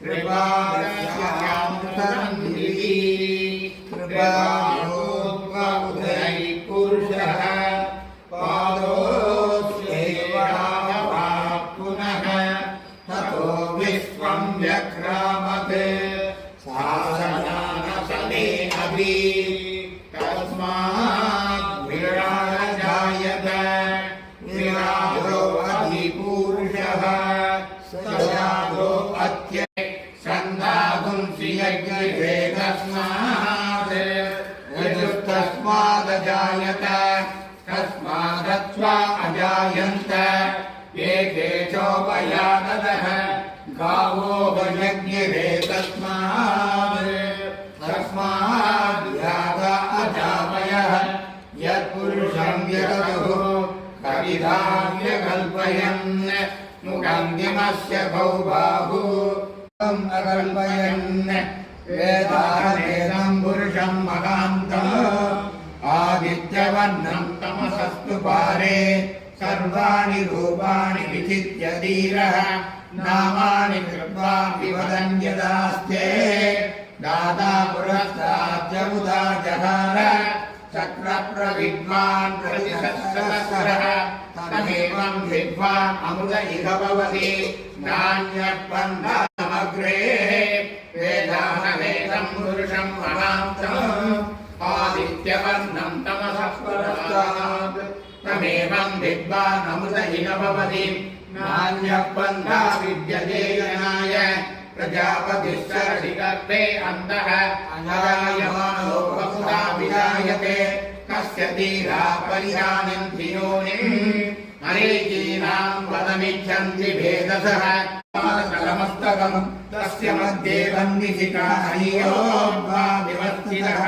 कृपायान्तरन्निधि कृपायोद्भवै पुरुषः पादोऽस्यैवाहवात् पुनः ततो विश्वं व्यक्रामत् शासनानशने अभि तस्मात् विराट जायत विराजो अधिपुरुषः सजातो अत्य छन्दागुंसि यज्ञे तस्मात् यजुस्तस्मादजायत तस्मादत्वा अजायन्त एके चोपयादतः गावो यज्ञे तस्मात् यागा अजामयः यत्पुरुषं व्यगतुः कविधाव्यकल्पयन् मुखङ्गिमस्य भौबाहु अकल्पयन् वेदावेदं पुरुषं महान्तम् आदित्यवर्णं तमसस्तु पारे सर्वाणि रूपाणि विचित्य धीरः नामानि कृत्वा विवदन् यदास्ते दाता पुरस्ताच्च मुदा जहार चक्रप्रविद्वान् प्रतिसहस्रः तमेवं विद्वान् अमृत इह भवति नान्यत्पन्थमग्रे वेदाहवेदं पुरुषं महान्तम् आदित्यवर्णं तमसः पुरस्तात् तमेवं विद्वान् अमृत इह भवति नान्यत्पन्था विद्यते जनाय प्रजापतिश्चरधिगर्भे अन्तः अजायमानो बहुधा विजायते कस्य धीरा परिजानन्ति योनिम् मरीचीनां वदमिच्छन्ति भेदसः कलमस्तकं तस्य मध्ये वह्निशिखा हरियोर्वा विवर्तितः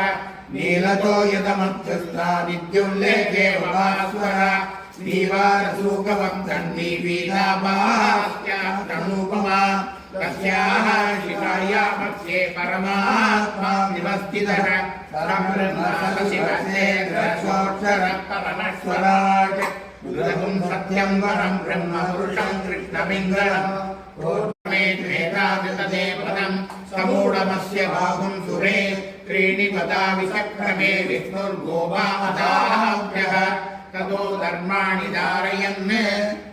नीलतो यदमध्यस्था विद्युल्लेखे भास्वरः श्रीवारसूकवक्तन्नीपीतापास्यास्तनूपमा तस्याः शिखायाः मध्ये परमात्मा निवस्थितः परमस्वराट् उदगुं सत्यं वरं ब्रह्म पुरुषं कृष्णमिन्द्रम् ओर्मेत्रेतादृतदे पदं समूढमस्य बाहुं सुरे त्रीणि पदा विचक्रमे विष्णुर्गोपामदाभ्यः ततो धर्माणि धारयन्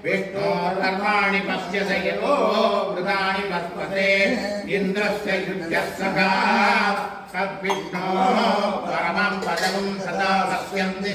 विष्णो धर्माणि पश्यस यतो वृतानि वस्पते इन्द्रस्य युज्यः सखा तद्विष्णो परमं पदं सदा पश्यन्ति